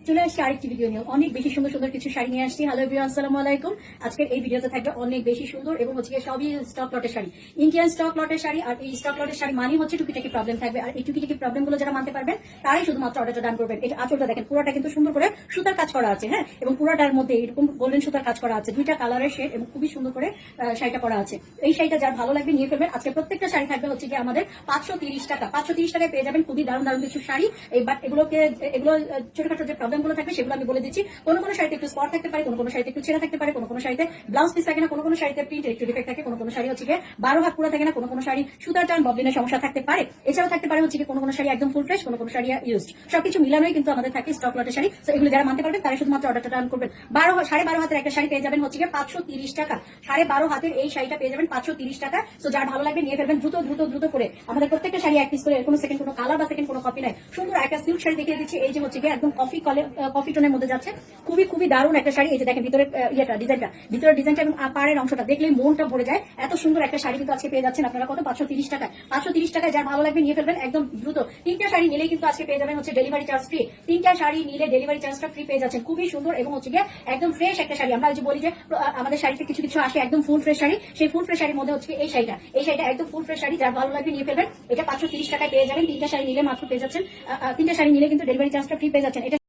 চলে আসছি আরেকটি ভিডিও নিয়ে অনেক বেশি সুন্দর সুন্দর কিছু শাড়ি নিয়ে আসছি। হ্যালো এভরিওয়ান, আসসালামু আলাইকুম। আজকের এই ভিডিওতে থাকবে অনেক বেশি সুন্দর এবং হচ্ছে সবই স্টক লটের শাড়ি, ইন্ডিয়ান স্টক লটের শাড়ি। আর এই স্টক লটের শাড়ি মানে হচ্ছে টুকিটাকি প্রবলেম থাকবে, আর এই টুকিটাকি প্রবলেম গুলো যারা মানতে পারবেন তারাই শুধুমাত্র অর্ডারটা ডান করবেন। এটা আঁচলটা দেখেন, পুরোটা কিন্তু সুন্দর করে সুতার কাজ করা আছে, হ্যাঁ, এবং পুরোটার মধ্যে এরকম গোল্ডেন সুতার কাজ করা আছে, দুইটা কালারের শেড এবং খুবই সুন্দর করে শাড়িটা করা আছে। এই শাড়িটা যার ভালো লাগবে নিয়ে ফেলবেন। আজকে প্রত্যেকটা শাড়ি থাকবে হচ্ছে কি আমাদের 530 টাকা। 530 টাকায় পেয়ে যাবেন খুবই দারুণ দারুণ কিছু শাড়ি। বাট এগুলো ছোটখাটো যে প্রবলেম গুলো থাকবে সেগুলো আমি বলে দিচ্ছি। কোনো শাড়িতে একটু স্পট থাকতে পারে, কোনো শাড়িতে একটু ছেঁড়া থাকতে পারে, কোনো শাড়িতে ব্লাউজ পিস থাকে না, কোনো শাড়িতে প্রিন্ট একটু ডিফেক্ট থাকে, কোনো শাড়ি হচ্ছে 12 হাত পুরো থাকে না, কোনো শাড়ি সুতার টান ববলিনের সমস্যা থাকতে পারে। এছাড়াও থাকতে পারে হচ্ছে কোনো শাড়ি একদম ফুল ফ্রেশ, কোনো শাড়ি ইউজড। সবকিছু মিলানোই কিন্তু আমাদের থাকে স্টক লটের শাড়ি। তো এগুলো যারা মানতে পারবেন তারা শুধুমাত্র অর্ডারটা ডান করবেন। 12.5 হাতের একটা শাড়ি পেয়ে যাবেন হচ্ছে 530 টাকা। 12.5 হাতের এই শাড়িটা পেয়ে যাবেন 530 টাকা। তো যার ভালো লাগবে নিয়ে ফেলবেন দ্রুত দ্রুত দ্রুত করে। আমাদের প্রত্যেকটা শাড়ি এক পিস করে, কোনো সেকেন্ড কোনো কালার বা সেকেন্ড কোনো কপি নাই। সুন্দর একটা সিল্ক শাড়ি দেখিয়ে দিচ্ছি। এই যে হচ্ছে একদম কফি টোনের মধ্যে যাচ্ছে, খুবই দারুণ একটা শাড়ি। এই যে দেখেন ভিতরে ভিতরের ডিজাইনটা এবং পাড়ের অংশটা দেখলেই মনটা ভরে যায়। এত সুন্দর একটা শাড়ি কিন্তু আজকে পেয়ে যাচ্ছেন আপনারা কত? 530 টাকায়। 530 টাকায় যার ভালো লাগবে নিয়ে ফেলবেন একদম দ্রুত। 3টা শাড়ি নিলেই কিন্তু আজকে পেয়ে যাবেন হচ্ছে ডেলিভারি চার্জ ফ্রি। 3টা শাড়ি নিলে ডেলিভারি চার্জটা ফ্রি পেয়ে যাচ্ছেন। খুবই সুন্দর এবং হচ্ছে একদম ফ্রেশ একটা শাড়ি। আমরা যে বলি যে আমাদের শাড়িতে কিছু কিছু আসে একদম ফুল ফ্রেশ শাড়ি, সেই ফুল ফ্রেশ শাড়ির মধ্যে হচ্ছে এই শাড়িটা একদম ফুল ফ্রেশ শাড়ি। যার ভালো লাগবে নিয়ে ফেলবেন। এটা 530 টাকায় পেয়ে যাবেন। 3টা শাড়ি নিলে মাত্র পেয়ে যাচ্ছেন, 3টা শাড়ি নিলে কিন্তু ডেলিভারি চার্জটা ফ্রি পেয়ে যাচ্ছেন। এটা